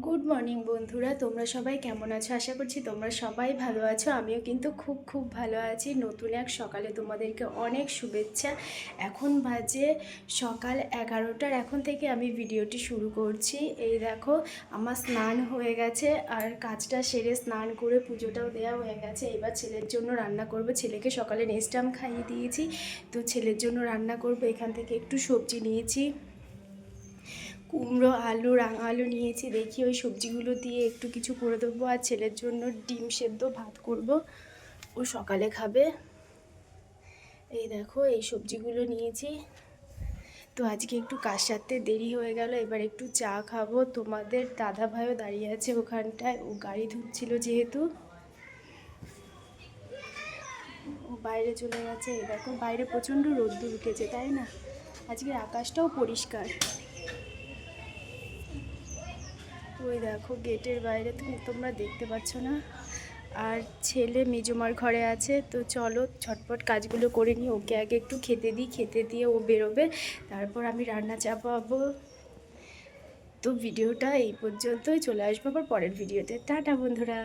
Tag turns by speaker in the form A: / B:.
A: Good morning বন্ধুরা, তোমরা সবাই কেমন আছো? আশা করছি তোমরা সবাই ভালো আছো। আমিও কিন্তু খুব ভালো আছি। নতুন এক সকালে তোমাদেরকে অনেক শুভেচ্ছা। এখন বাজে সকাল 11টার। এখন থেকে আমি ভিডিওটি শুরু করছি। এই দেখো, আমার স্নান হয়ে গেছে আর কাজটা সেরে স্নান করে পুজোটাও দেওয়া হয়ে গেছে। এবার ছেলের জন্য রান্না করব। ছেলেকে সকালে নেস্টাম খাইয়ে দিয়েছি, তো ছেলের জন্য রান্না করব। এখান থেকে একটু সবজি নিয়েছি, কুমড়ো, আলু, রাঙা আলু নিয়েছি। দেখি ওই সবজিগুলো দিয়ে একটু কিছু করে দেবো। আর ছেলের জন্য ডিম সেদ্ধ ভাত করব, ও সকালে খাবে। এই দেখো, এই সবজিগুলো নিয়েছি। তো আজকে একটু কাজ সারতে দেরি হয়ে গেল। এবার একটু চা খাবো। তোমাদের দাদা ভাইও দাঁড়িয়ে আছে ওখানটায়, ও গাড়ি ধুচ্ছিল যেহেতু, ও বাইরে চলে গেছে। এই দেখো, বাইরে প্রচণ্ড রোদ্দুর উঠেছে, তাই না? আজকে আকাশটাও পরিষ্কার। ওই দেখো, গেটের বাইরে তোমরা দেখতে পাচ্ছ না। আর ছেলে মেজমার ঘরে আছে। তো চলো ঝটপট কাজগুলো করে নিই। ওকে আগে একটু খেতে দিই, খেতে দিয়ে ও বেরোবে, তারপর আমি রান্না চাপাবো। তো ভিডিওটা এই পর্যন্তই, চলে আসবো আবার পরের ভিডিওতে। টাটা বন্ধুরা।